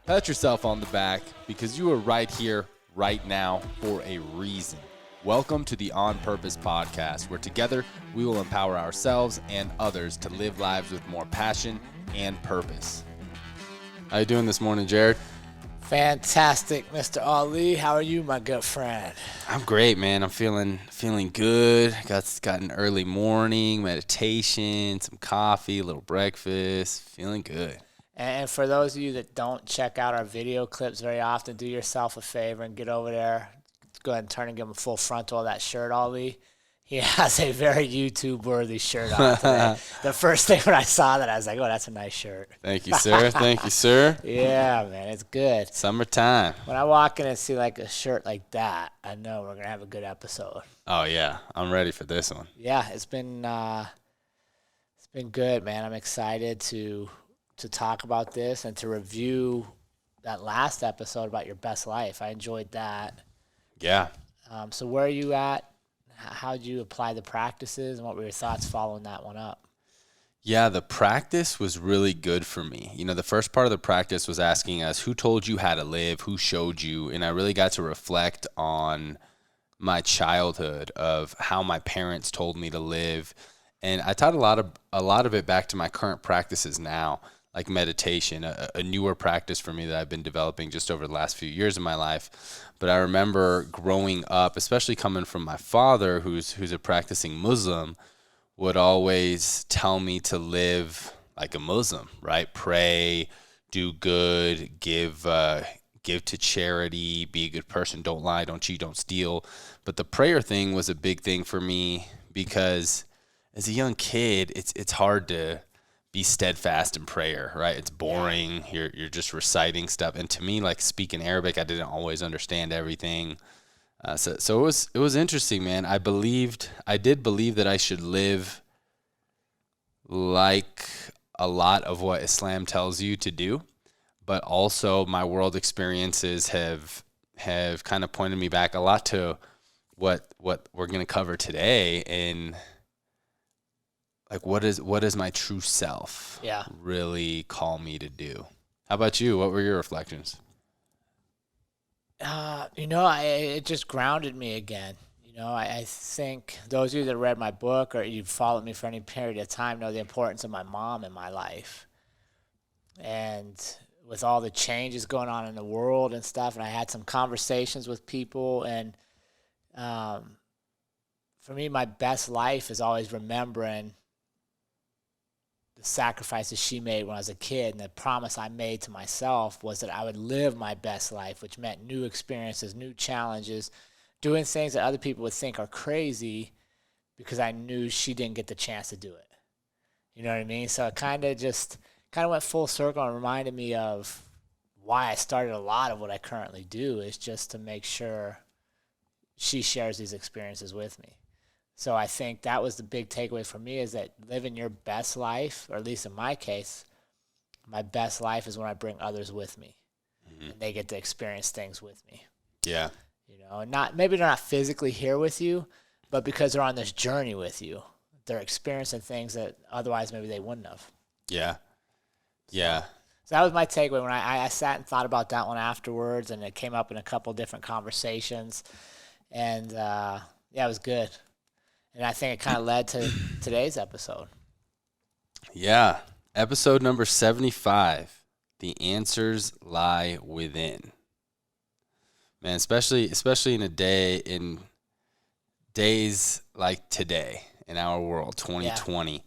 Pat yourself on the back because you are right here, right now, for a reason. Welcome to the On Purpose podcast, where together we will empower ourselves and others to live lives with more passion and purpose. How you doing this morning, Jared? Fantastic, Mr. Ali. How are you, my good friend? I'm great, man. I'm feeling good. Got an early morning, meditation, some coffee, a little breakfast. Feeling good. And for those of you that don't check out our video clips very often, do yourself a favor and get over there. Go ahead and turn and give him a full frontal of that shirt, Ali. He has a very YouTube-worthy shirt on today. The first thing when I saw that, I was like, oh, that's a nice shirt. Thank you, sir. Thank you, sir. Yeah, man, it's good. Summertime. When I walk in and see like a shirt like that, I know we're going to have a good episode. Oh, yeah. I'm ready for this one. Yeah, it's been good, man. I'm excited to talk about this and to review that last episode about your best life. I enjoyed that. Yeah. So where are you at? How did you apply the practices, and what were your thoughts following that one up? Yeah, the practice was really good for me. You know, the first part of the practice was asking us, who told you how to live? Who showed you? And I really got to reflect on my childhood of how my parents told me to live. And I taught a lot of it back to my current practices now, like meditation, a newer practice for me that I've been developing just over the last few years of my life. But I remember growing up, especially coming from my father, who's a practicing Muslim, would always tell me to live like a Muslim, right? Pray, do good, give to charity, be a good person, don't lie, don't cheat, don't steal. But the prayer thing was a big thing for me because as a young kid, it's hard to be steadfast in prayer, right? It's boring. You're just reciting stuff. And to me, like speaking Arabic, I didn't always understand everything. So it was interesting, man. I did believe that I should live like a lot of what Islam tells you to do, but also my world experiences have kind of pointed me back a lot to what we're going to cover today. And like, what is my true self really call me to do? How about you? What were your reflections? It just grounded me again. I think those of you that read my book or you've followed me for any period of time know the importance of my mom in my life. And with all the changes going on in the world and stuff, and I had some conversations with people, and for me, my best life is always remembering the sacrifices she made when I was a kid, and the promise I made to myself was that I would live my best life, which meant new experiences, new challenges, doing things that other people would think are crazy because I knew she didn't get the chance to do it. You know what I mean? So it kind of went full circle and reminded me of why I started a lot of what I currently do, is just to make sure she shares these experiences with me. So I think that was the big takeaway for me, is that living your best life, or at least in my case, my best life is when I bring others with me, and they get to experience things with me. Yeah. Maybe they're not physically here with you, but because they're on this journey with you, they're experiencing things that otherwise maybe they wouldn't have. Yeah. Yeah. So that was my takeaway when I sat and thought about that one afterwards, and it came up in a couple different conversations, and it was good. And I think it kind of led to today's episode. Yeah. Episode number 75. The answers lie within. Man, especially in days like today in our world, 2020. Yeah.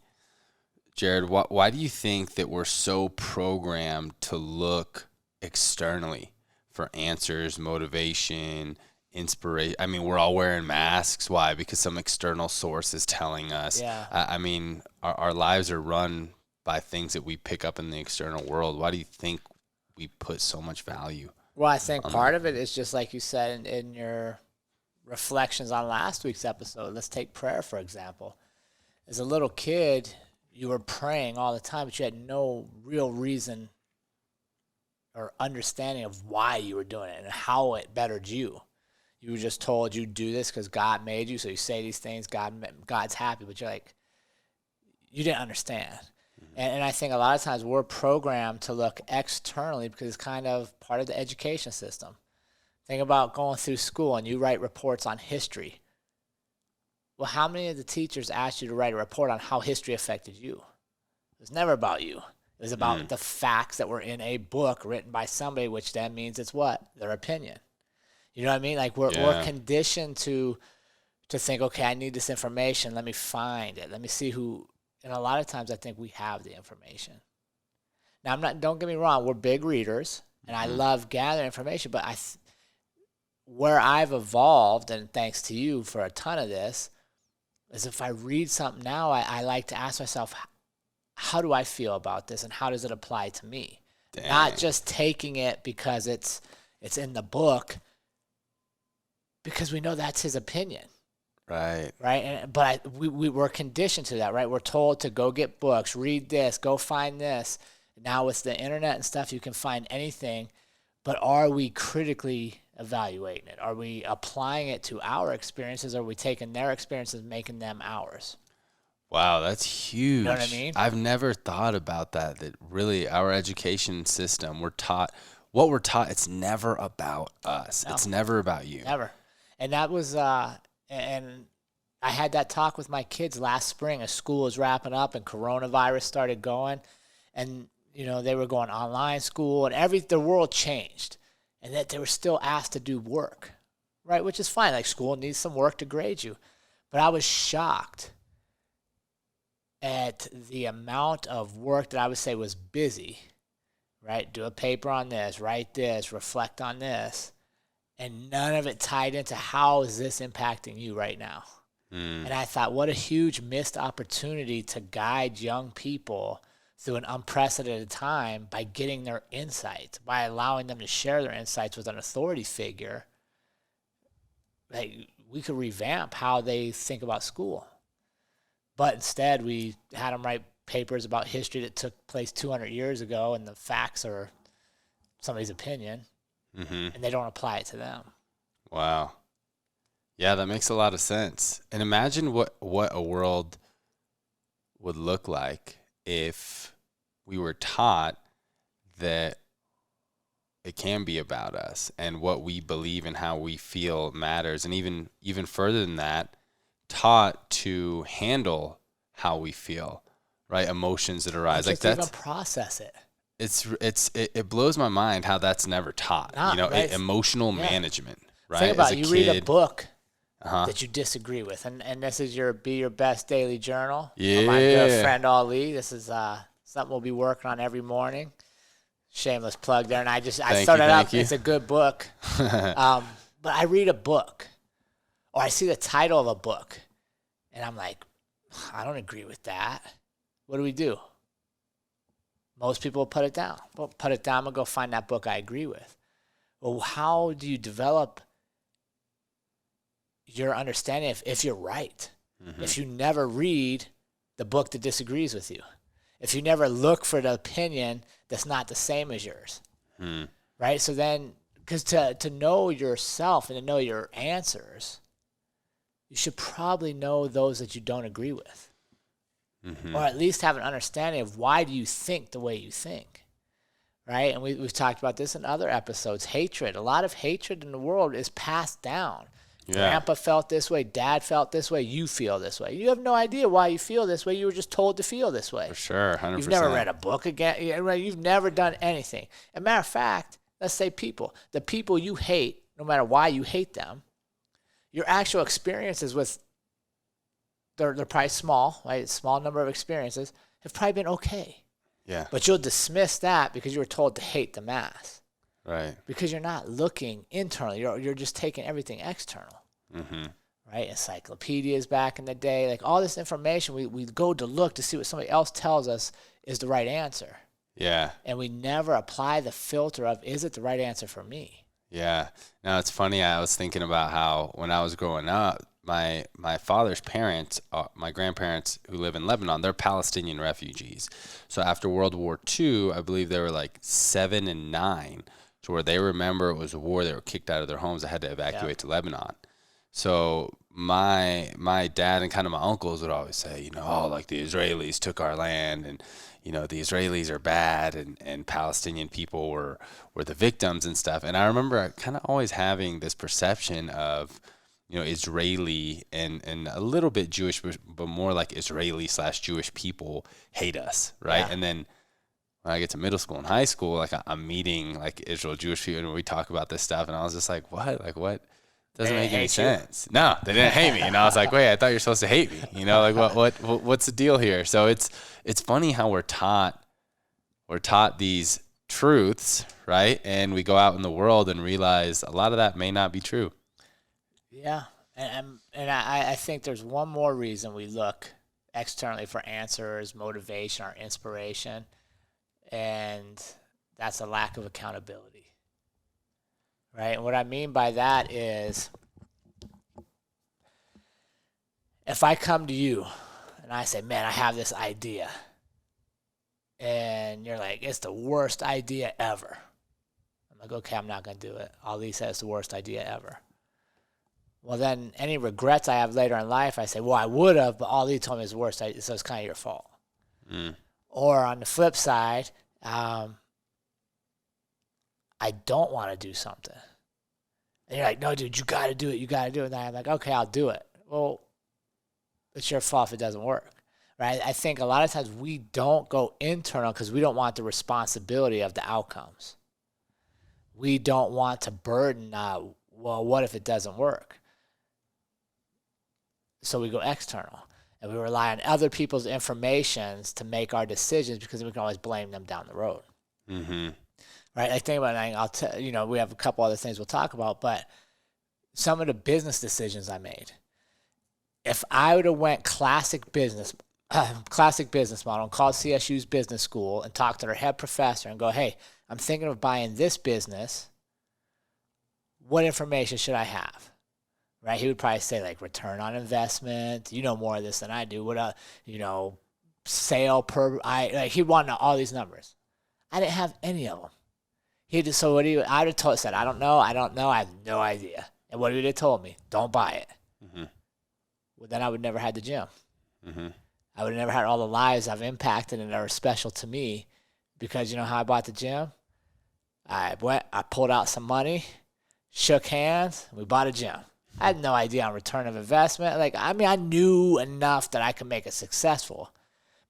Jared, why do you think that we're so programmed to look externally for answers, motivation, inspiration? I mean, we're all wearing masks. Why? Because some external source is telling us. Yeah. I mean, our lives are run by things that we pick up in the external world. Why do you think we put so much value? Well, I think part of it is just like you said in your reflections on last week's episode. Let's take prayer, for example. As a little kid, you were praying all the time, but you had no real reason or understanding of why you were doing it and how it bettered you. You were just told you do this because God made you, so you say these things, God's happy, but you're like, you didn't understand. And I think a lot of times we're programmed to look externally because it's kind of part of the education system. Think about going through school and you write reports on history. Well, how many of the teachers asked you to write a report on how history affected you? It was never about you. It was about the facts that were in a book written by somebody, which then means it's what? Their opinion. You know what I mean? Like we're conditioned to think, okay, I need this information. Let me find it. Let me see who. And a lot of times I think we have the information. Now, don't get me wrong, we're big readers, and I love gathering information, but where I've evolved, and thanks to you for a ton of this, is if I read something now, I like to ask myself, how do I feel about this, and how does it apply to me? Dang. Not just taking it because it's in the book, because we know that's his opinion. Right. But we're conditioned to that, right? We're told to go get books, read this, go find this. Now with the internet and stuff, you can find anything. But are we critically evaluating it? Are we applying it to our experiences? Or are we taking their experiences and making them ours? Wow, that's huge. You know what I mean? I've never thought about that really our education system, we're taught, it's never about us. No. It's never about you. Never. And that was... And I had that talk with my kids last spring as school was wrapping up and coronavirus started going. And, they were going online school and the world changed. And that they were still asked to do work, right? Which is fine. Like school needs some work to grade you. But I was shocked at the amount of work that I would say was busy, right? Do a paper on this, write this, reflect on this. And none of it tied into how is this impacting you right now. And I thought, what a huge missed opportunity to guide young people through an unprecedented time by getting their insights, by allowing them to share their insights with an authority figure. Like, we could revamp how they think about school. But instead, we had them write papers about history that took place 200 years ago, and the facts are somebody's opinion. And they don't apply it to them. Wow. Yeah, that makes a lot of sense. And imagine what a world would look like if we were taught that it can be about us and what we believe and how we feel matters. And even further than that, taught to handle how we feel, right? Emotions that arise. Like that's even process it. It blows my mind how that's never taught. Right. Emotional management, right? Think about it. You read a book that you disagree with, and this is Be Your Best Daily Journal. Yeah. My good friend Ali. This is something we'll be working on every morning. Shameless plug there. And I started out. It's a good book. But I read a book, or I see the title of a book, and I'm like, I don't agree with that. What do? Most people will put it down. Well, put it down and go find that book I agree with. Well, how do you develop your understanding if you're right? If you never read the book that disagrees with you, if you never look for the opinion that's not the same as yours, right? So then, because to know yourself and to know your answers, you should probably know those that you don't agree with. Or at least have an understanding of why do you think the way you think, right? And we've talked about this in other episodes. Hatred. A lot of hatred in the world is passed down. Yeah. Grandpa felt this way. Dad felt this way. You feel this way. You have no idea why you feel this way. You were just told to feel this way. For sure, 100%. You've never read a book again. You've never done anything. As a matter of fact, let's say people. The people you hate, no matter why you hate them, your actual experiences with they're probably small, right? Small number of experiences have probably been okay. Yeah. But you'll dismiss that because you were told to hate the mass. Right. Because you're not looking internally. You're just taking everything external. Right? Encyclopedias back in the day, like all this information, we go to look to see what somebody else tells us is the right answer. Yeah. And we never apply the filter of, is it the right answer for me? Yeah. Now, it's funny. I was thinking about how when I was growing up, my father's parents, my grandparents who live in Lebanon, they're Palestinian refugees. So after World War II, I believe they were like 7 and 9, to where they remember it was a war. They were kicked out of their homes. They had to evacuate to Lebanon. So my dad and kind of my uncles would always say, oh, like the Israelis took our land, and the Israelis are bad, and Palestinian people were the victims and stuff. And I remember kind of always having this perception of Israeli and a little bit Jewish, but more like Israeli/Jewish people hate us, right? Yeah. And then when I get to middle school and high school, like I'm meeting like Israel Jewish people, and we talk about this stuff, and I was just like, what? Like what? Doesn't make any sense. No, they didn't hate me. And I was like, wait, I thought you were supposed to hate me. Like what's the deal here? So it's funny how we're taught these truths, right? And we go out in the world and realize a lot of that may not be true. Yeah. And I think there's one more reason we look externally for answers, motivation, or inspiration, and that's a lack of accountability. Right? And what I mean by that is, if I come to you and I say, man, I have this idea, and you're like, it's the worst idea ever. I'm like, okay, I'm not going to do it. Ali said it's the worst idea ever. Well, then any regrets I have later in life, I say, well, I would have, but Ali told me it's the worst idea, so it's kind of your fault. Or on the flip side, I don't want to do something. And you're like, no, dude, you got to do it. You got to do it. And I'm like, okay, I'll do it. Well, it's your fault if it doesn't work, right? I think a lot of times we don't go internal because we don't want the responsibility of the outcomes. We don't want to burden, well, what if it doesn't work? So we go external. And we rely on other people's informations to make our decisions because we can always blame them down the road. Mm-hmm. Right? I think about it, I'll tell we have a couple other things we'll talk about, but some of the business decisions I made. If I would have went classic business model and called CSU's business school and talked to their head professor and go, hey, I'm thinking of buying this business. What information should I have? Right? He would probably say like return on investment. You know more of this than I do. What sale per, he'd want to know all these numbers. I didn't have any of them. I'd have said, I don't know, I have no idea. And what would have told me? Don't buy it. Mm-hmm. Well, then I would never had the gym. Mm-hmm. I would have never had all the lives I've impacted and that are special to me, because you know how I bought the gym? I pulled out some money, shook hands, and we bought a gym. I had no idea on return of investment. I knew enough that I could make it successful,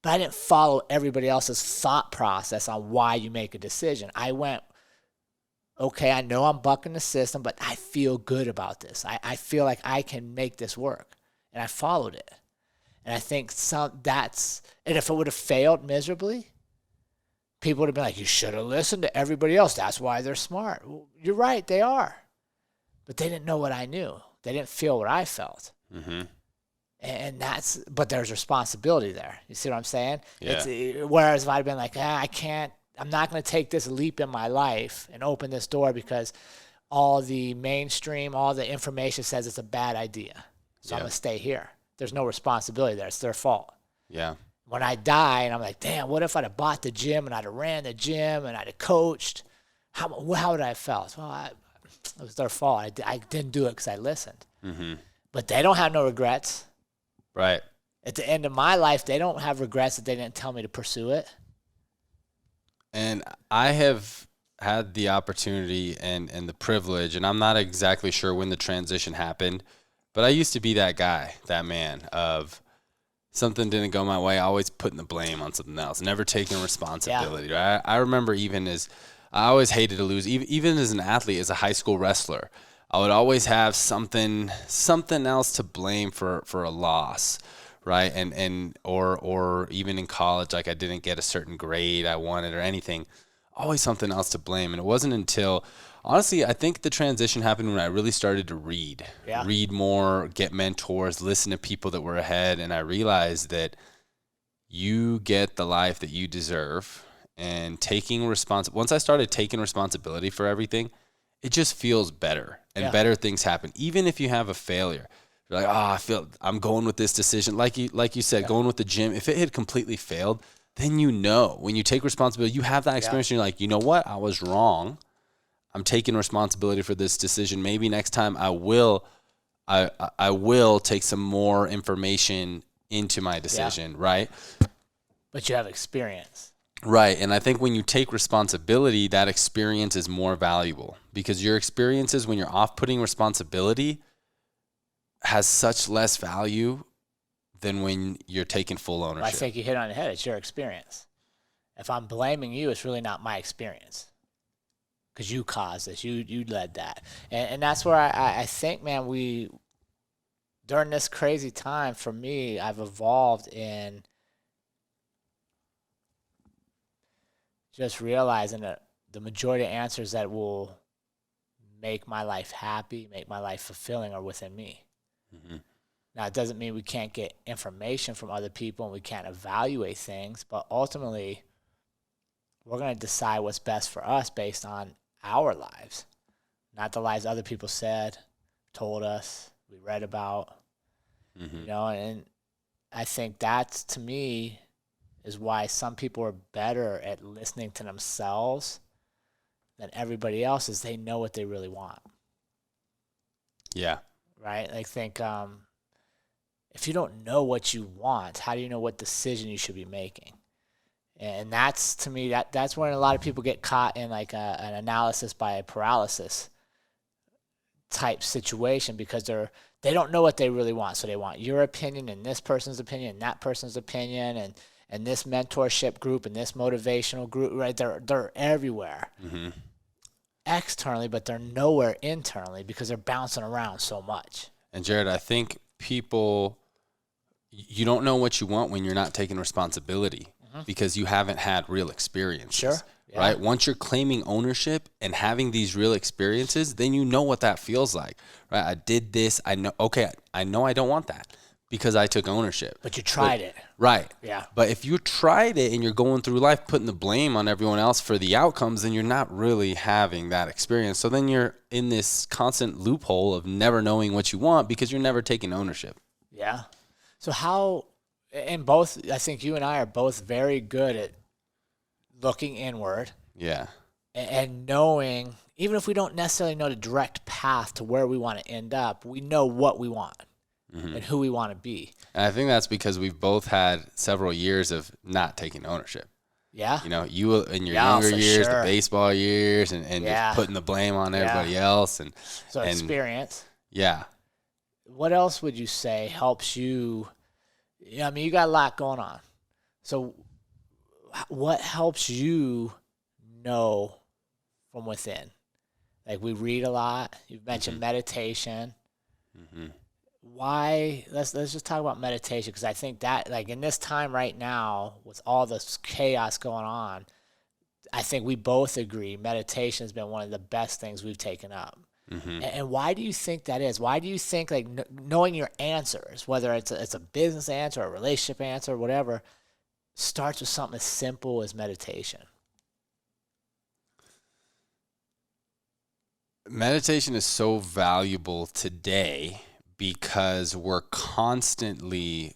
but I didn't follow everybody else's thought process on why you make a decision. I went, okay, I know I'm bucking the system, but I feel good about this. I feel like I can make this work. And I followed it. And I think and if it would have failed miserably, people would have been like, you should have listened to everybody else. That's why they're smart. Well, you're right, they are. But they didn't know what I knew. They didn't feel what I felt. Mm-hmm. And but there's responsibility there. You see what I'm saying? Yeah. Whereas if I'd been like, I'm not going to take this leap in my life and open this door because all the mainstream, all the information says it's a bad idea. So I'm going to stay here. There's no responsibility there. It's their fault. Yeah. When I die and I'm like, damn, what if I'd have bought the gym and I'd have ran the gym and I'd have coached? How would I have felt? Well, it was their fault. I didn't do it because I listened. Mm-hmm. But they don't have no regrets. Right. At the end of my life, they don't have regrets that they didn't tell me to pursue it. And I have had the opportunity and the privilege, and I'm not exactly sure when the transition happened, but I used to be that guy, that man of something didn't go my way, always putting the blame on something else, never taking responsibility. Yeah. Right? I remember I always hated to lose, even as an athlete, as a high school wrestler. I would always have something else to blame for a loss. Right. Or even in college, like I didn't get a certain grade I wanted or anything, always something else to blame. And it wasn't until, honestly, I think the transition happened when I really started to read more, get mentors, listen to people that were ahead. And I realized that you get the life that you deserve, and once I started taking responsibility for everything, it just feels better and better things happen. Even if you have a failure. You're like, I feel I'm going with this decision. Like you said, going with the gym. If it had completely failed, then when you take responsibility, you have that experience. And you're like, you know what? I was wrong. I'm taking responsibility for this decision. Maybe next time I will I will take some more information into my decision, right? But you have experience. Right. And I think when you take responsibility, that experience is more valuable because your experiences when you're off putting responsibility has such less value than when you're taking full ownership. I think you hit on the head. It's your experience. If I'm blaming you, it's really not my experience because you caused this. You led that. And that's where I think, man, during this crazy time, for me, I've evolved in just realizing that the majority of answers that will make my life happy, make my life fulfilling are within me. Mm-hmm. Now, it doesn't mean we can't get information from other people and we can't evaluate things, but ultimately, we're going to decide what's best for us based on our lives, not the lives other people said, told us, we read about, you know, and I think that's, to me, is why some people are better at listening to themselves than everybody else is they know what they really want. Yeah. Right? I think if you don't know what you want, how do you know what decision you should be making? And that's, to me, that's when a lot of people get caught in like an analysis by paralysis type situation because they don't know what they really want. So they want your opinion and this person's opinion and that person's opinion and this mentorship group and this motivational group, right? They're everywhere externally, but they're nowhere internally because they're bouncing around so much. And Jared, I think you don't know what you want when you're not taking responsibility because you haven't had real experiences. Sure. Yeah. Right? Once you're claiming ownership and having these real experiences, then you know what that feels like. Right? I did this. I know I don't want that because I took ownership. But you tried it. Right. Yeah. But if you tried it and you're going through life putting the blame on everyone else for the outcomes, then you're not really having that experience. So then you're in this constant loophole of never knowing what you want because you're never taking ownership. Yeah. So how, and both, I think you and I are both very good at looking inward. Yeah. And knowing, even if we don't necessarily know the direct path to where we want to end up, we know what we want and who we want to be. And I think that's because we've both had several years of not taking ownership. Yeah. You know, you in your younger years, sure. the baseball years, and just putting the blame on everybody else. So experience. Yeah. What else would you say helps you? I mean, you got a lot going on. So what helps you know from within? Like, we read a lot. You've mentioned meditation. Why? Let's just talk about meditation, because I think that, like, in this time right now with all this chaos going on, I think we both agree meditation has been one of the best things we've taken up. And why do you think that is? Why do you think, like, knowing your answers, whether it's a business answer, a relationship answer, whatever, starts with something as simple as meditation? Meditation is so valuable today because we're constantly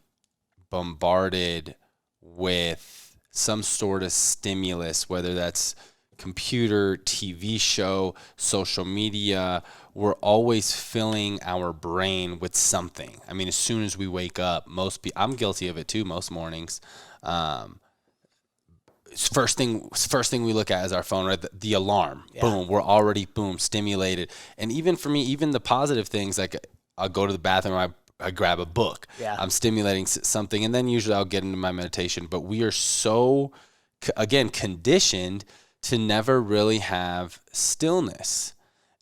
bombarded with some sort of stimulus, whether that's computer, TV show, social media. We're always filling our brain with something. I mean, as soon as we wake up, I'm guilty of it too, most mornings. First thing we look at is our phone, right? The alarm. Yeah. Boom, we're already stimulated. And even for me, even the positive things, like I'll go to the bathroom, I grab a book. Yeah. I'm stimulating something, and then usually I'll get into my meditation. But we are so, again, conditioned to never really have stillness.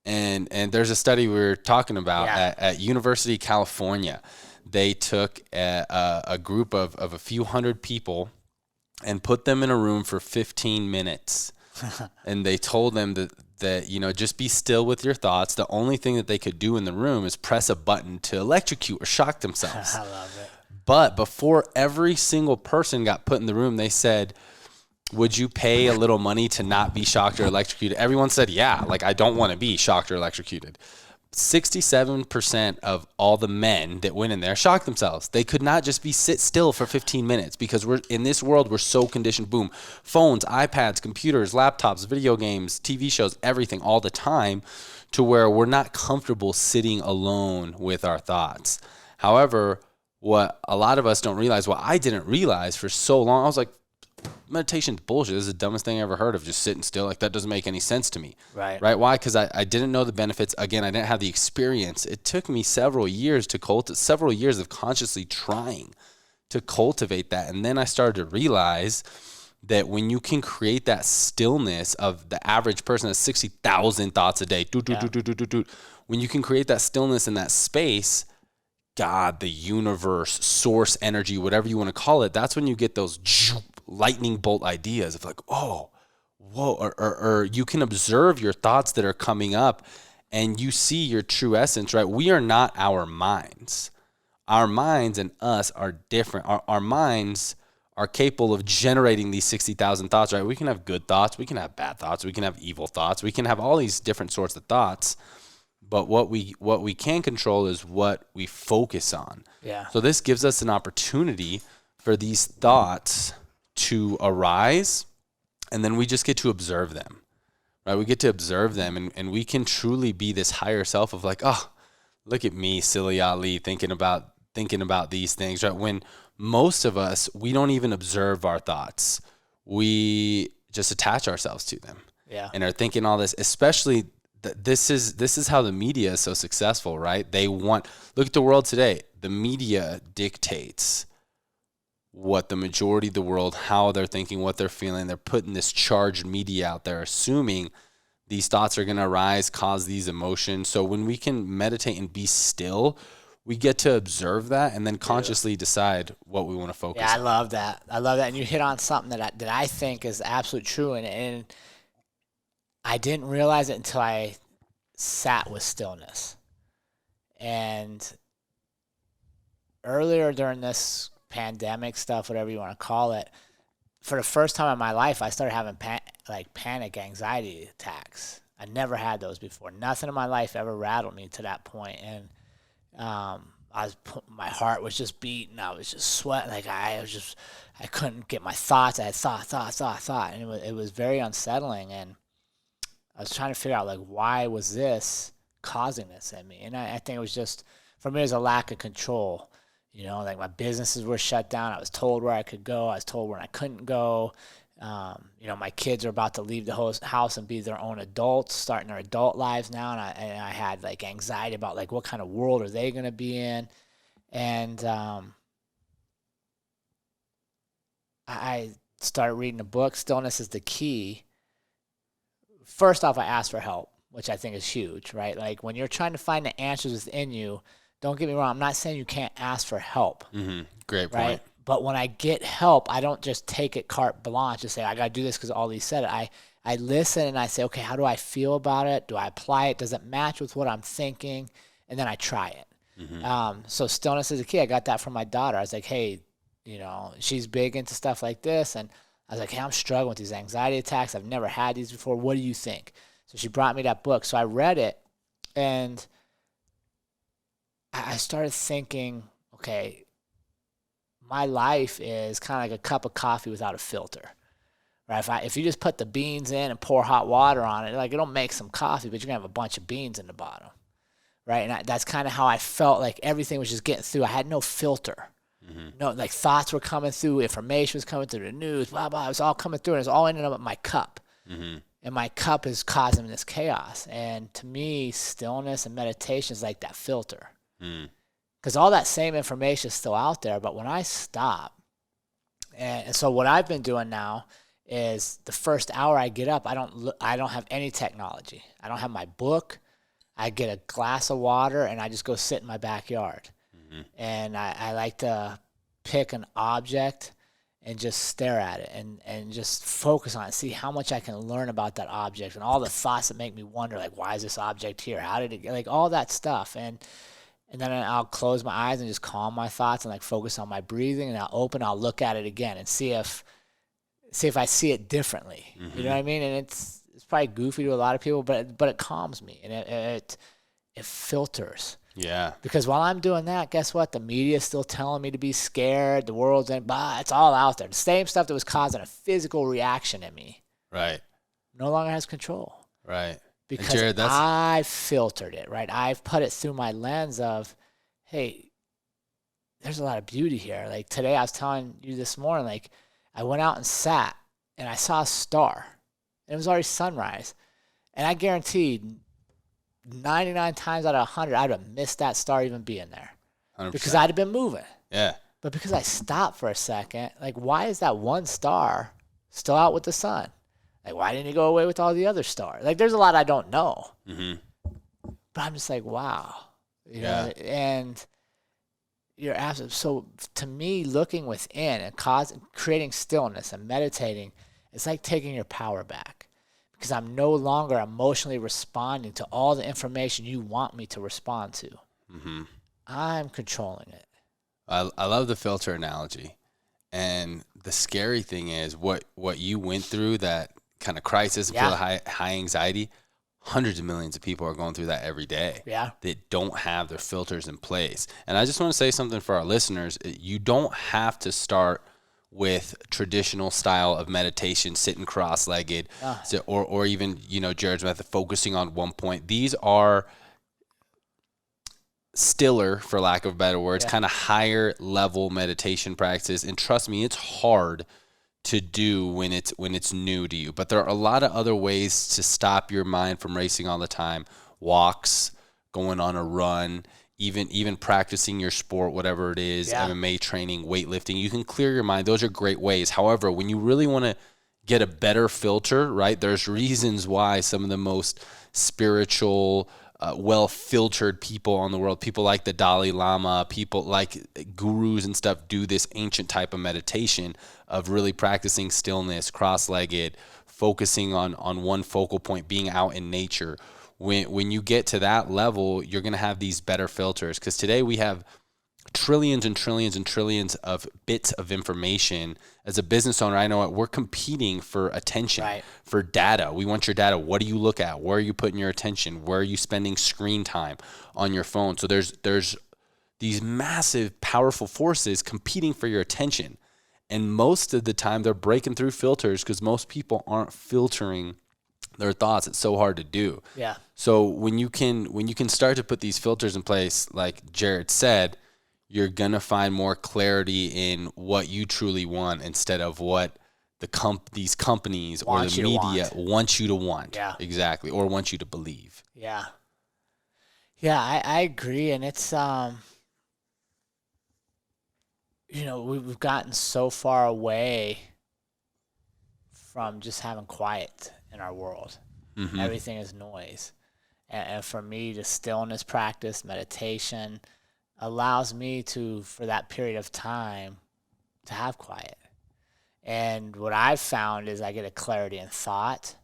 And there's a study we were talking about at University of California. They took a group of a few hundred people and put them in a room for 15 minutes. And they told them that, you know, just be still with your thoughts. The only thing that they could do in the room is press a button to electrocute or shock themselves. I love it. But before every single person got put in the room, they said, would you pay a little money to not be shocked or electrocuted? Everyone said, yeah, like, I don't want to be shocked or electrocuted. 67% of all the men that went in there shocked themselves. They could not just sit still for 15 minutes because we're in this world, we're so conditioned. Boom. Phones, iPads, computers, laptops, video games, TV shows, everything all the time to where we're not comfortable sitting alone with our thoughts. However, what a lot of us don't realize, what I didn't realize for so long, I was like, meditation's bullshit. This is the dumbest thing I ever heard of, just sitting still. Like, that doesn't make any sense to me. Right. Why? Because I didn't know the benefits. Again, I didn't have the experience. It took me several years of consciously trying to cultivate that. And then I started to realize that when you can create that stillness of the average person has 60,000 thoughts a day, when you can create that stillness in that space, God, the universe, source energy, whatever you want to call it, that's when you get those lightning bolt ideas of like, oh, whoa, or you can observe your thoughts that are coming up and you see your true essence, right? We are not our minds. Our minds and us are different. Our minds are capable of generating these 60,000 thoughts, right? We can have good thoughts. We can have bad thoughts. We can have evil thoughts. We can have all these different sorts of thoughts. But what we can control is what we focus on. Yeah. So this gives us an opportunity for these thoughts to arise, and then we just get to observe them, right? We get to observe them, and we can truly be this higher self of like, oh, look at me, silly Ali, thinking about these things, right? When most of us, we don't even observe our thoughts. We just attach ourselves to them. Yeah. And are thinking all this, especially this is how the media is so successful, right? Look at the world today. The media dictates what the majority of the world, how they're thinking, what they're feeling. They're putting this charged media out there, assuming these thoughts are going to arise, cause these emotions. So when we can meditate and be still, we get to observe that and then consciously decide what we want to focus on. I love that. And you hit on something that I think is absolutely true. And I didn't realize it until I sat with stillness. And earlier during this pandemic stuff, whatever you want to call it, for the first time in my life, I started having panic anxiety attacks. I never had those before. Nothing in my life ever rattled me to that point. And my heart was just beating. I was just sweating. Like I couldn't get my thoughts. I had thought. And it was very unsettling. And I was trying to figure out, like, why was this causing this in me? And I think it was just, for me, it was a lack of control. You know, like my businesses were shut down. I was told where I could go. I was told where I couldn't go. You know, my kids are about to leave the house and be their own adults, starting their adult lives now. And I had, like, anxiety about, like, what kind of world are they going to be in? And I started reading a book, Stillness is the Key. First off, I asked for help, which I think is huge, right? Like, when you're trying to find the answers within you, don't get me wrong, I'm not saying you can't ask for help. Mm-hmm. Great point. Right? But when I get help, I don't just take it carte blanche and say, I got to do this because Ali said it. I listen and I say, okay, how do I feel about it? Do I apply it? Does it match with what I'm thinking? And then I try it. Mm-hmm. So stillness is a key. I got that from my daughter. I was like, hey, you know, she's big into stuff like this. And I was like, hey, I'm struggling with these anxiety attacks. I've never had these before. What do you think? So she brought me that book. So I read it, and I started thinking, okay, my life is kind of like a cup of coffee without a filter, right? If you just put the beans in and pour hot water on it, like, it'll make some coffee, but you're gonna have a bunch of beans in the bottom, right? And that's kind of how I felt. Like, everything was just getting through. I had no filter. Mm-hmm. No, like, thoughts were coming through, information was coming through the news, blah blah. It was all coming through, and it was all ending up in my cup. Mm-hmm. And my cup is causing this chaos. And to me, stillness and meditation is like that filter. Because all that same information is still out there, but when I stop, and so what I've been doing now is the first hour I get up, I don't have any technology. I don't have my book. I get a glass of water and I just go sit in my backyard. Mm-hmm. And I like to pick an object and just stare at it and just focus on it, see how much I can learn about that object and all the thoughts that make me wonder, like, why is this object here? How did it get, like, all that stuff. And then I'll close my eyes and just calm my thoughts and, like, focus on my breathing, and I'll look at it again and see if I see it differently. Mm-hmm. You know what I mean? And it's probably goofy to a lot of people, but it calms me, and it filters. Yeah. Because while I'm doing that, guess what? The media is still telling me to be scared. The world's it's all out there. The same stuff that was causing a physical reaction in me. Right. No longer has control. Right. because Jared, I've filtered it, right? I've put it through my lens of, hey, there's a lot of beauty here. Like today, I was telling you this morning, like I went out and sat and I saw a star. And it was already sunrise. And I guaranteed 99 times out of 100, I'd have missed that star even being there 100%. because I'd have been moving. Yeah. But because I stopped for a second, like why is that one star still out with the sun? Like why didn't he go away with all the other stars? Like there's a lot I don't know. Mm-hmm. But I'm just like, wow. You Yeah. know, and you're absolutely, so to me, looking within and creating stillness and meditating, it's like taking your power back because I'm no longer emotionally responding to all the information you want me to respond to. Mm-hmm. I'm controlling it. I love the filter analogy. And the scary thing is what you went through, that kind of crisis and feel high anxiety, hundreds of millions of people are going through that every day. Yeah. That don't have their filters in place. And I just want to say something for our listeners. You don't have to start with traditional style of meditation, sitting cross-legged, or even, Jared's method, focusing on one point. These are stiller, for lack of better words, kind of higher level meditation practices. And trust me, it's hard to do when it's new to you. But there are a lot of other ways to stop your mind from racing all the time. Walks, going on a run, even practicing your sport, whatever it is, MMA training, weightlifting. You can clear your mind. Those are great ways. However, when you really want to get a better filter, right, there's reasons why some of the most spiritual, well-filtered people on the world, people like the Dalai Lama, people like gurus and stuff, do this ancient type of meditation of really practicing stillness, cross-legged, focusing on one focal point, being out in nature. When you get to that level, you're going to have these better filters, because today we have trillions and trillions and trillions of bits of information. As a business owner, I know we're competing for attention, for data. We want your data. What do you look at? Where are you putting your attention? Where are you spending screen time on your phone? So there's these massive, powerful forces competing for your attention. And most of the time they're breaking through filters because most people aren't filtering their thoughts. It's so hard to do. Yeah. So when you can start to put these filters in place, like Jared said, you're going to find more clarity in what you truly want instead of what these companies or the media want you to want. Yeah. Exactly. Or want you to believe. Yeah. Yeah, I agree. And it's, we've gotten so far away from just having quiet in our world. Mm-hmm. Everything is noise. And for me, the stillness practice, meditation, allows me to, for that period of time, to have quiet. And what I've found is I get a clarity in thought.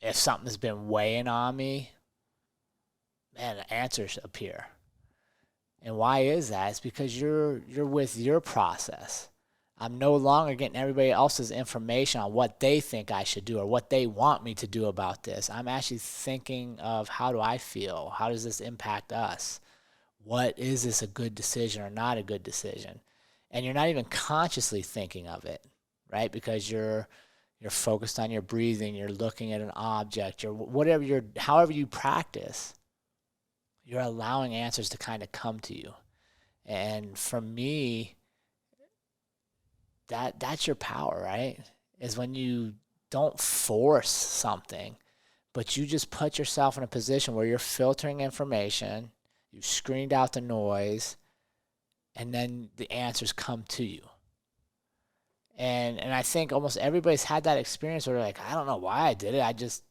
If something's been weighing on me, man, the answers appear. And why is that? It's because you're with your process. I'm no longer getting everybody else's information on what they think I should do or what they want me to do about this. I'm actually thinking of, how do I feel? How does this impact us? What is this, a good decision or not a good decision? And you're not even consciously thinking of it, right? Because you're focused on your breathing, you're looking at an object, however you practice, you're allowing answers to kind of come to you. And for me, that's your power, right? Is when you don't force something, but you just put yourself in a position where you're filtering information, you've screened out the noise, and then the answers come to you. And I think almost everybody's had that experience where they're like, I don't know why I did it.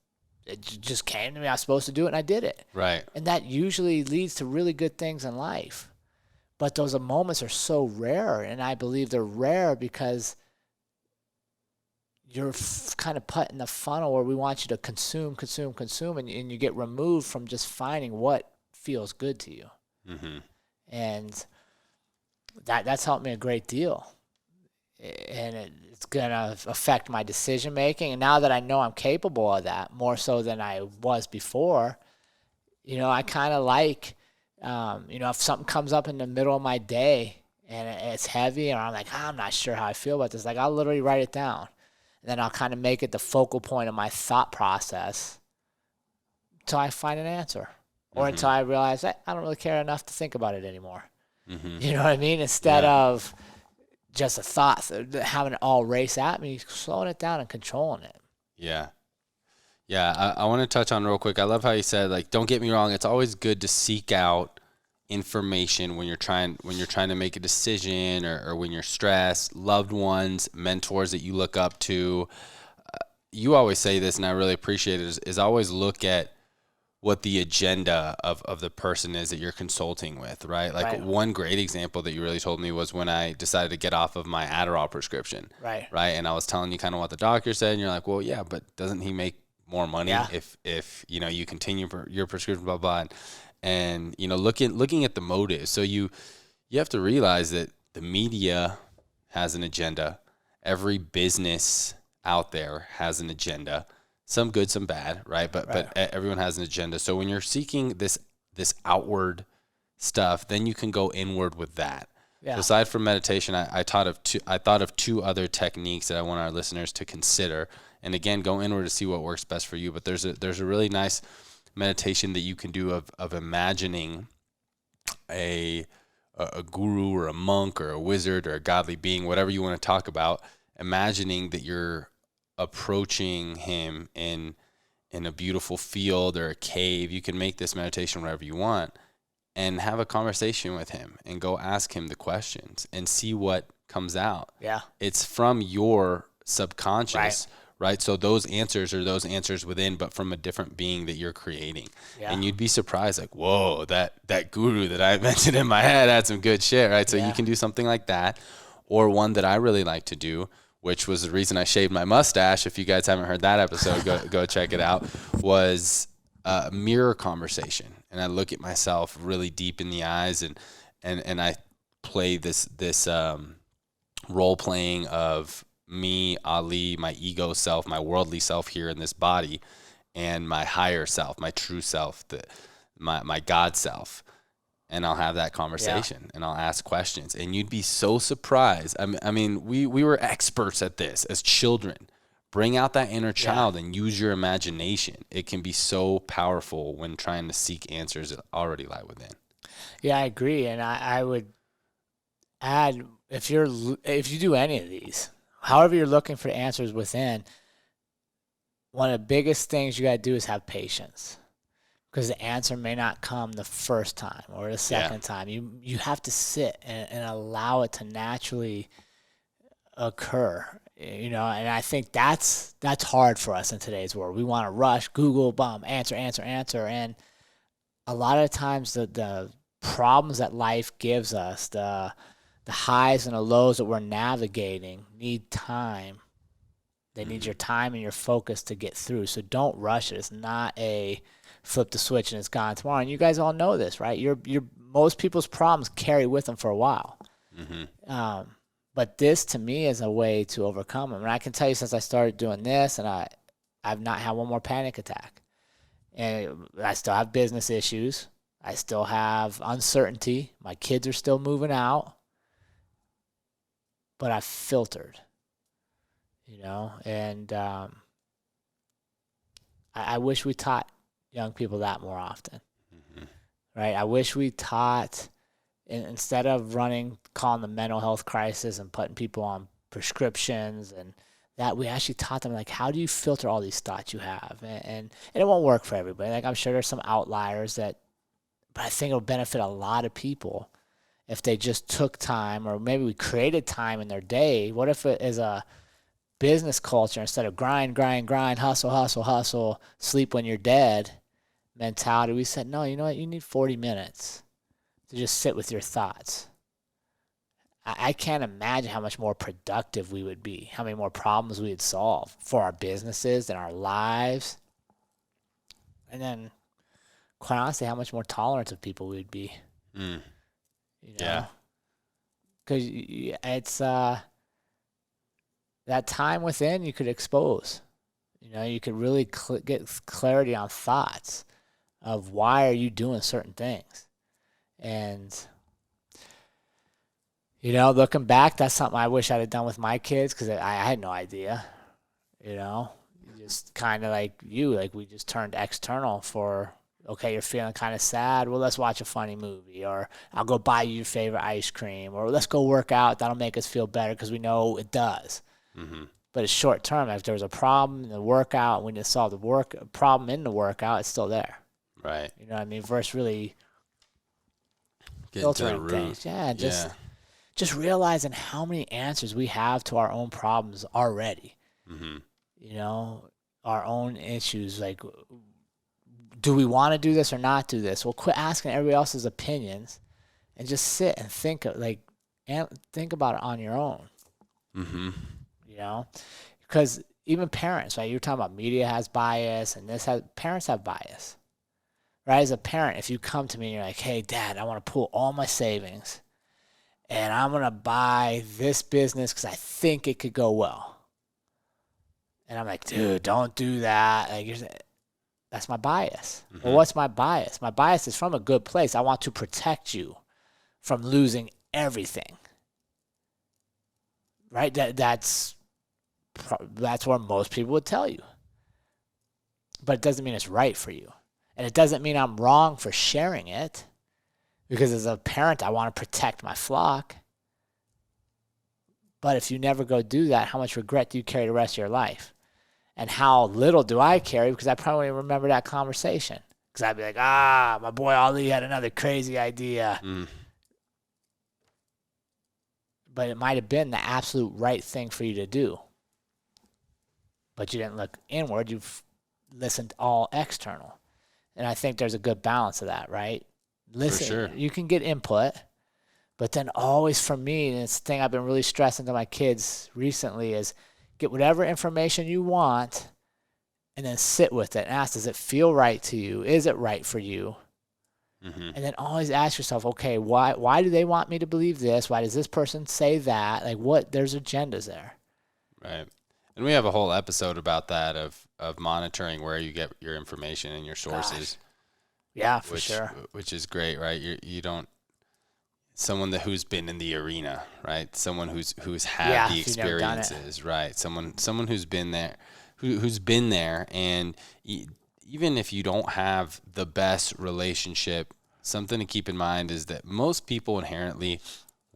It just came to me. I was supposed to do it, and I did it. Right. And that usually leads to really good things in life. But those moments are so rare, and I believe they're rare because you're kind of put in the funnel where we want you to consume, and you get removed from just finding what feels good to you. Mm-hmm. And that's helped me a great deal. And it's going to affect my decision making. And now that I know I'm capable of that, more so than I was before, I kind of like, if something comes up in the middle of my day and it's heavy, and I'm like, I'm not sure how I feel about this, like I'll literally write it down And then I'll kind of make it the focal point of my thought process until I find an answer, or until I realize I don't really care enough to think about it anymore. You know what I mean? Instead of just a thought, having it all race at me, slowing it down and controlling it. Yeah. Yeah, I want to touch on real quick. I love how you said, like, don't get me wrong, it's always good to seek out information when you're trying to make a decision, or when you're stressed. Loved ones, mentors that you look up to. You always say this, and I really appreciate it, is always look at what the agenda of the person is that you're consulting with, right? Like one great example that you really told me was when I decided to get off of my Adderall prescription. Right. And I was telling you kind of what the doctor said, and you're like, well, yeah, but doesn't he make more money if you continue your prescription, blah, blah. And looking at the motive. So you have to realize that the media has an agenda. Every business out there has an agenda. Some good, some bad, right? But everyone has an agenda. So when you're seeking this outward stuff, then you can go inward with that. Yeah. So aside from meditation, I thought of two other techniques that I want our listeners to consider. And again, go inward to see what works best for you. But there's a really nice meditation that you can do of imagining a guru or a monk or a wizard or a godly being, whatever you want to talk about, imagining that you're approaching him in a beautiful field or a cave. You can make this meditation wherever you want and have a conversation with him and go ask him the questions and see what comes out. Yeah. It's from your subconscious, right? So those answers are those answers within, but from a different being that you're creating. Yeah. And you'd be surprised, like, whoa, that guru that I mentioned in my head had some good shit, right? So you can do something like that. Or one that I really like to do, which was the reason I shaved my mustache. If you guys haven't heard that episode, go check it out, was a mirror conversation. And I look at myself really deep in the eyes and I play this role playing of me, Ali, my ego self, my worldly self here in this body, and my higher self, my true self, my God self. And I'll have that conversation and I'll ask questions, and you'd be so surprised. I mean, we were experts at this as children. Bring out that inner child and use your imagination. It can be so powerful when trying to seek answers that already lie within. Yeah, I agree. And I would add, if you do any of these, however you're looking for answers within, one of the biggest things you got to do is have patience. Because the answer may not come the first time or the second time. You have to sit and allow it to naturally occur, and I think that's hard for us in today's world. We want to rush, Google, answer, and a lot of times the problems that life gives us, the highs and the lows that we're navigating, need time. They need your time and your focus to get through. So don't rush it. It's not a flip the switch and it's gone tomorrow. And you guys all know this, right? Most people's problems carry with them for a while. Mm-hmm. But this to me is a way to overcome them. And I can tell you, since I started doing this, and I've not had one more panic attack. And I still have business issues. I still have uncertainty. My kids are still moving out. But I've filtered, and I wish we taught young people that more often, right? I wish we taught, instead of calling the mental health crisis and putting people on prescriptions, and that we actually taught them, like, how do you filter all these thoughts you have? And it won't work for everybody. Like, I'm sure there's some outliers but I think it'll benefit a lot of people if they just took time, or maybe we created time in their day. What if it is a business culture, instead of grind, hustle, sleep when you're dead mentality? We said, no, you know what? You need 40 minutes to just sit with your thoughts. I can't imagine how much more productive we would be, how many more problems we would solve for our businesses and our lives. And then, quite honestly, how much more tolerant of people we would be. Yeah. Because it's that time within you could expose. You could really get clarity on thoughts of why are you doing certain things. And, looking back, that's something I wish I'd have done with my kids, because I had no idea. You know, just kind of like we just turned external for, okay, you're feeling kind of sad. Well, let's watch a funny movie, or I'll go buy you your favorite ice cream, or let's go work out. That'll make us feel better because we know it does. Mm-hmm. But it's short term. If there was a problem in the workout, we need to solve the problem in the workout, it's still there. Right. You know what I mean? Versus really Get into the filtering root. things. Yeah, just realizing how many answers we have to our own problems already. Mm-hmm. You know, our own issues. Like, do we want to do this or not do this? Well, quit asking everybody else's opinions and just sit and think about it on your own. Mm-hmm. You know, because even parents, right? You're talking about media has bias, and parents have bias, right? As a parent, if you come to me and you're like, "Hey, Dad, I want to pull all my savings, and I'm gonna buy this business because I think it could go well," and I'm like, "Dude, don't do that." Like, that's my bias. Mm-hmm. Well, what's my bias? My bias is from a good place. I want to protect you from losing everything, right? That's where most people would tell you. But it doesn't mean it's right for you. And it doesn't mean I'm wrong for sharing it. Because as a parent, I want to protect my flock. But if you never go do that, how much regret do you carry the rest of your life? And how little do I carry? Because I probably remember that conversation. Because I'd be like, my boy Ali had another crazy idea. Mm. But it might have been the absolute right thing for you to do. But you didn't look inward. You've listened all external. And I think there's a good balance of that, right? Listen, For sure. You can get input, but then always for me, and it's the thing I've been really stressing to my kids recently, is get whatever information you want and then sit with it and ask, does it feel right to you? Is it right for you? Mm-hmm. And then always ask yourself, okay, why do they want me to believe this? Why does this person say that? Like, there's agendas there. Right. And we have a whole episode about that of monitoring where you get your information and your sources. Gosh. Yeah, for sure. Which is great, right? You don't someone who's been in the arena, right? Someone who's had the experiences, right? Someone who's been there, who's been there, and even if you don't have the best relationship, something to keep in mind is that most people inherently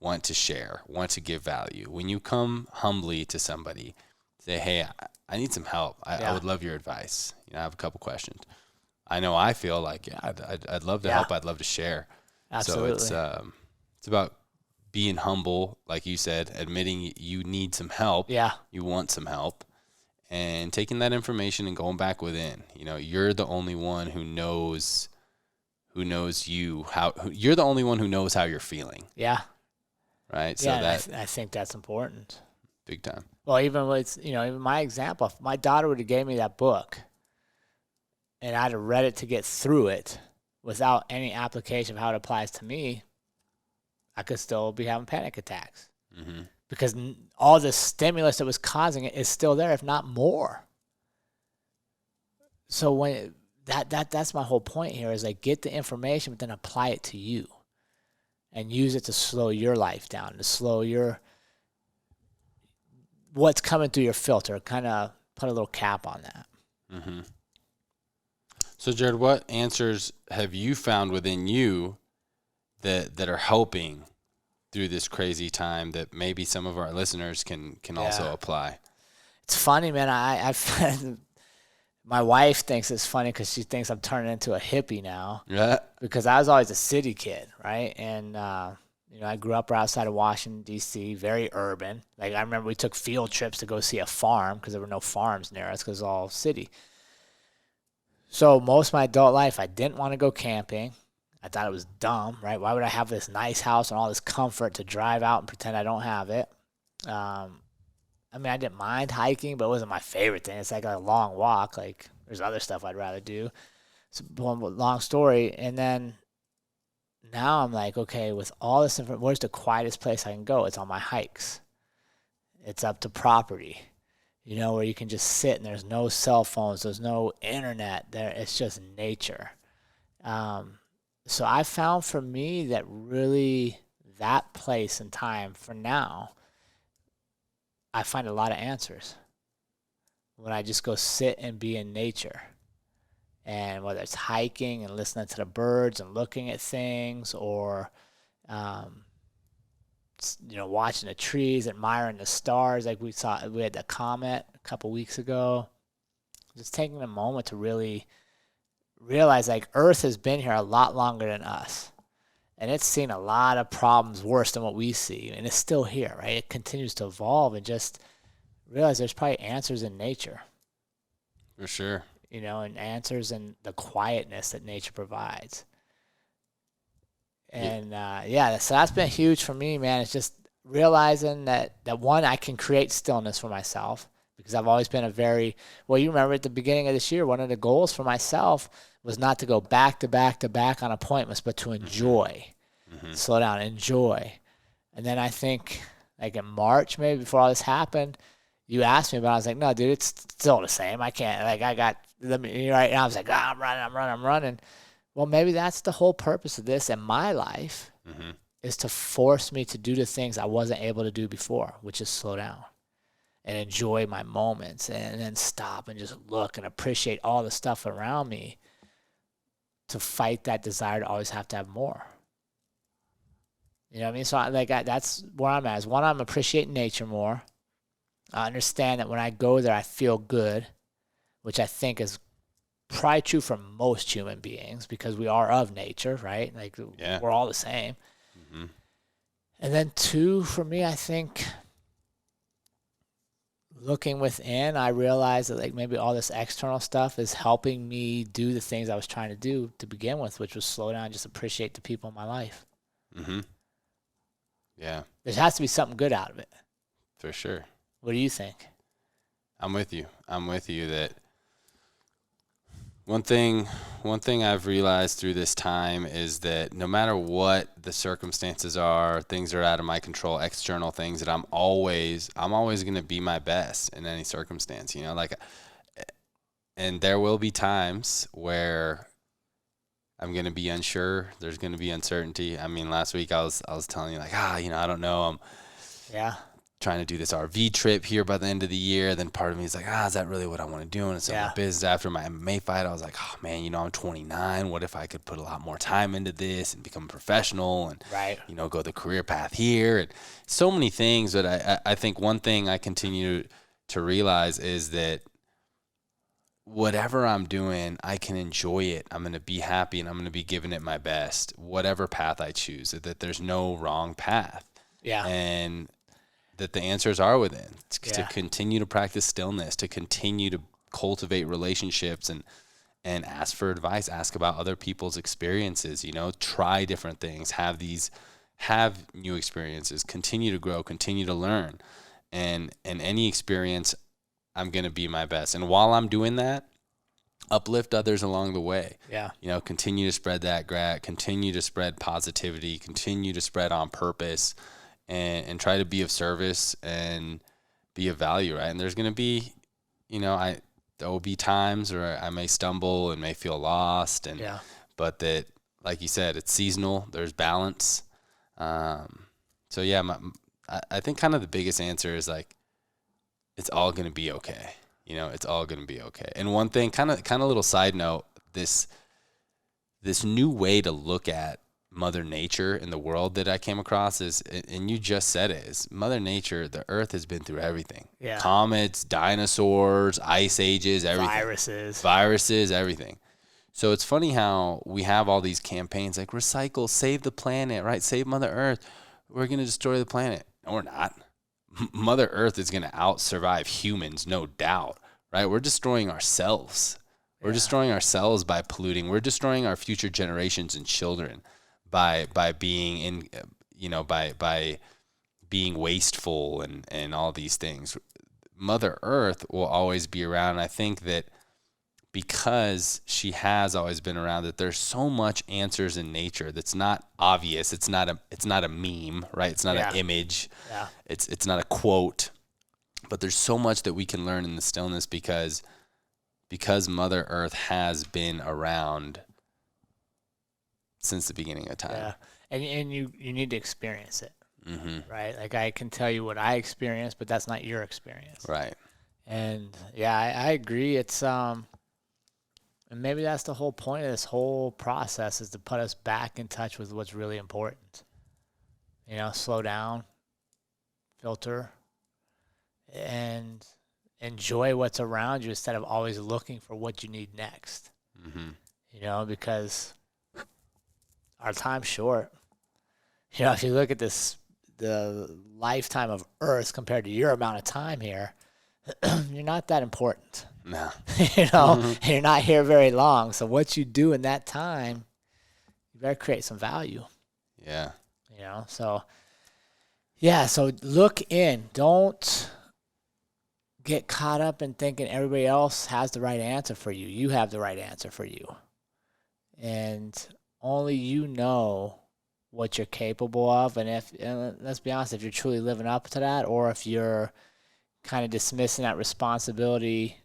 want to share, want to give value. When you come humbly to somebody, say, hey, I need some help. I would love your advice. I have a couple questions. I know I feel like, I'd love to help. I'd love to share. Absolutely. So it's about being humble, like you said, admitting you need some help. Yeah. You want some help, and taking that information and going back within. You're the only one who knows you, you're the only one who knows how you're feeling. Yeah. Right. So yeah, I think that's important. Big time. Well, even with, even my example, if my daughter would have gave me that book and I'd have read it to get through it without any application of how it applies to me, I could still be having panic attacks. Mm-hmm. Because all the stimulus that was causing it is still there, if not more. So when that's my whole point here, is like, get the information, but then apply it to you and use it to slow your life down, to slow what's coming through your filter, kind of put a little cap on that. Mm-hmm. So, Jared, what answers have you found within you that are helping through this crazy time that maybe some of our listeners can also apply? It's funny, man. My wife thinks it's funny because she thinks I'm turning into a hippie now. Yeah. Because I was always a city kid, right? And I grew up right outside of Washington, D.C., very urban. Like, I remember we took field trips to go see a farm because there were no farms near us because it was all city. So most of my adult life, I didn't want to go camping. I thought it was dumb, right? Why would I have this nice house and all this comfort to drive out and pretend I don't have it? I didn't mind hiking, but it wasn't my favorite thing. It's like a long walk. Like, there's other stuff I'd rather do. It's a long story. And then now I'm like, okay, with all this information, where's the quietest place I can go? It's on my hikes. It's up to property, where you can just sit and there's no cell phones, there's no internet there. It's just nature. So I found for me that really that place and time for now, I find a lot of answers. when I just go sit and be in nature. And whether it's hiking and listening to the birds and looking at things, or watching the trees, admiring the stars, like we had the comet a couple weeks ago. Just taking a moment to really realize, like, Earth has been here a lot longer than us, and it's seen a lot of problems worse than what we see, and it's still here, right? It continues to evolve, and just realize there's probably answers in nature. For sure. And answers in the quietness that nature provides. And so that's been huge for me, man. It's just realizing that one, I can create stillness for myself, because I've always been you remember at the beginning of this year, one of the goals for myself was not to go back to back to back on appointments, but to enjoy, slow down, enjoy. And then I think, like in March, maybe before all this happened, you asked me about it. I was like, no, dude, it's still the same. I can't, like, right now I was like, I'm running. Well, maybe that's the whole purpose of this in my life, is to force me to do the things I wasn't able to do before, which is slow down and enjoy my moments, and then stop and just look and appreciate all the stuff around me, to fight that desire to always have to have more. You know what I mean? So that's where I'm at. Is one, I'm appreciating nature more. I understand that when I go there, I feel good, which I think is probably true for most human beings, because we are of nature, right? Like, we're all the same. And then two, for me, I think looking within, I realized that, like, maybe all this external stuff is helping me do the things I was trying to do to begin with, which was slow down and just appreciate the people in my life. Yeah. There has to be something good out of it. For sure. What do you think? I'm with you that one thing I've realized through this time is that no matter what the circumstances are, things are out of my control, external things, that I'm always going to be my best in any circumstance, and there will be times where I'm going to be unsure. There's going to be uncertainty. I mean, last week I was telling you, like, I don't know. I'm trying to do this RV trip here by the end of the year. Then part of me is like, is that really what I want to do? And it's my business. After my MMA fight, I was like, oh man, I'm 29. What if I could put a lot more time into this and become a professional and, go the career path here? And so many things. But I think one thing I continue to realize is that whatever I'm doing, I can enjoy it. I'm going to be happy, and I'm going to be giving it my best, whatever path I choose, that there's no wrong path. Yeah. And that the answers are within, to continue to practice stillness, to continue to cultivate relationships, and ask for advice, ask about other people's experiences, try different things, have new experiences, continue to grow, continue to learn. And in any experience, I'm going to be my best. And while I'm doing that, uplift others along the way. Yeah. Continue to spread that continue to spread positivity, continue to spread on purpose, and try to be of service and be of value, right? And there's going to be, there will be times where I may stumble and may feel lost, but that, like you said, it's seasonal. There's balance. I think kind of the biggest answer is, like, it's all going to be okay. It's all going to be okay. And one thing, kind of little side note, this new way to look at Mother Nature in the world that I came across is, and you just said it, is Mother Nature, the earth has been through everything. Yeah. Comets, dinosaurs, ice ages, everything. Viruses, everything. So it's funny how we have all these campaigns like recycle, save the planet, right? Save Mother Earth. We're going to destroy the planet. No, we're not. Mother Earth is going to out-survive humans, no doubt, right? We're destroying ourselves. We're destroying ourselves by polluting. We're destroying our future generations and children by being by being wasteful and all these things. Mother Earth will always be around. I think that because she has always been around, that there's so much answers in nature that's not obvious. It's not a meme, right? It's not an image. Yeah. It's not a quote. But there's so much that we can learn in the stillness because Mother Earth has been around since the beginning of time. Yeah. And you need to experience it. Mm-hmm. Right? Like, I can tell you what I experienced, but that's not your experience. Right. And yeah, I agree. And maybe that's the whole point of this whole process, is to put us back in touch with what's really important. Slow down, filter, and enjoy what's around you instead of always looking for what you need next. Because our time's short. If you look at the lifetime of Earth compared to your amount of time here, you're not that important. No. You're not here very long. So what you do in that time, you better create some value. Yeah. So look in. Don't get caught up in thinking everybody else has the right answer for you. You have the right answer for you. And only you know what you're capable of. And let's be honest, if you're truly living up to that, or if you're kind of dismissing that responsibility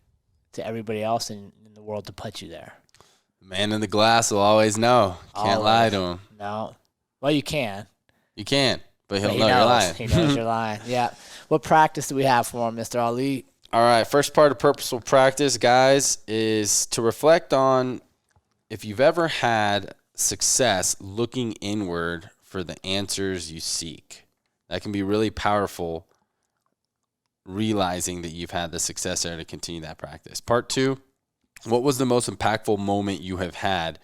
to everybody else in the world to put you there. The man in the glass will always know. Can't lie to him. No. Well, you can. You can, but he'll He know you're lying. He knows you're lying. Yeah. What practice do we have for him, Mr. Ali? All right. First part of purposeful practice, guys, is to reflect on if you've ever had success looking inward for the answers you seek. That can be really powerful, realizing that you've had the success there to continue that practice. Part 2, what was the most impactful moment you have had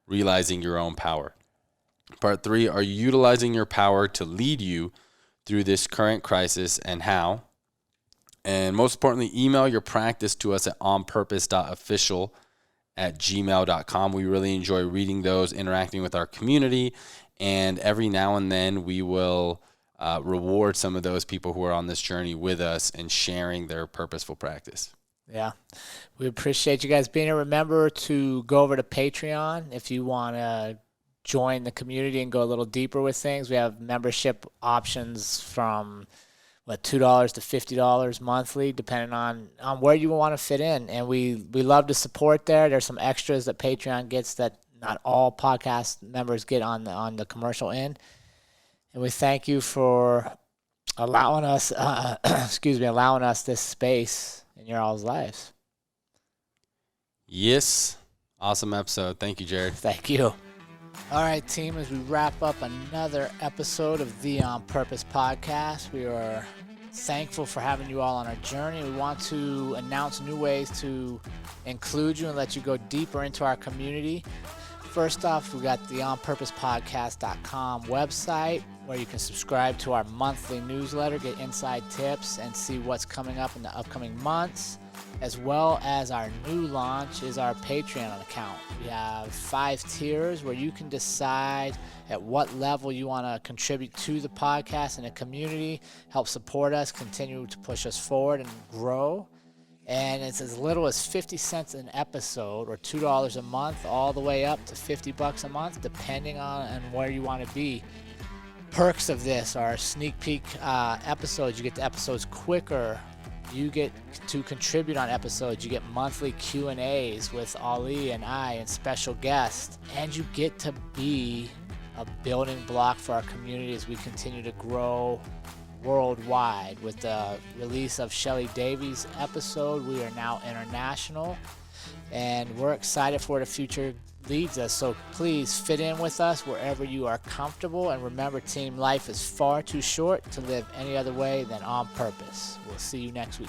realizing your own power? Part 3, are you utilizing your power to lead you through this current crisis, and how? And most importantly, email your practice to us at onpurpose.official@gmail.com. We really enjoy reading those, interacting with our community, and every now and then we will reward some of those people who are on this journey with us and sharing their purposeful practice. Yeah. We appreciate you guys being here. Remember to go over to Patreon if you want to join the community and go a little deeper with things. We have membership options from $2 to $50 monthly, depending on where you want to fit in. And we love to support there. There's some extras that Patreon gets that not all podcast members get on the commercial end. And we thank you for allowing us allowing us this space in your all's lives. Yes. Awesome episode. Thank you, Jared. Thank you. All right, team, as we wrap up another episode of the On Purpose podcast, we are thankful for having you all on our journey. We want to announce new ways to include you and let you go deeper into our community. First off, we got the onpurposepodcast.com website where you can subscribe to our monthly newsletter, get inside tips, and see what's coming up in the upcoming months. As well as our new launch is our Patreon account. We have 5 tiers where you can decide at what level you want to contribute to the podcast and the community, help support us, continue to push us forward and grow. And it's as little as 50 cents an episode, or $2 a month, all the way up to $50 a month, depending on where you want to be. Perks of this are sneak peek episodes. You get the episodes quicker. You get to contribute on episodes. You get monthly Q&As with Ali and I and special guests. And you get to be a building block for our community as we continue to grow worldwide. With the release of Shelly Davies' episode, we are now international. And we're excited for where the future leads us. So please fit in with us wherever you are comfortable. And remember, team, life is far too short to live any other way than on purpose. We'll see you next week.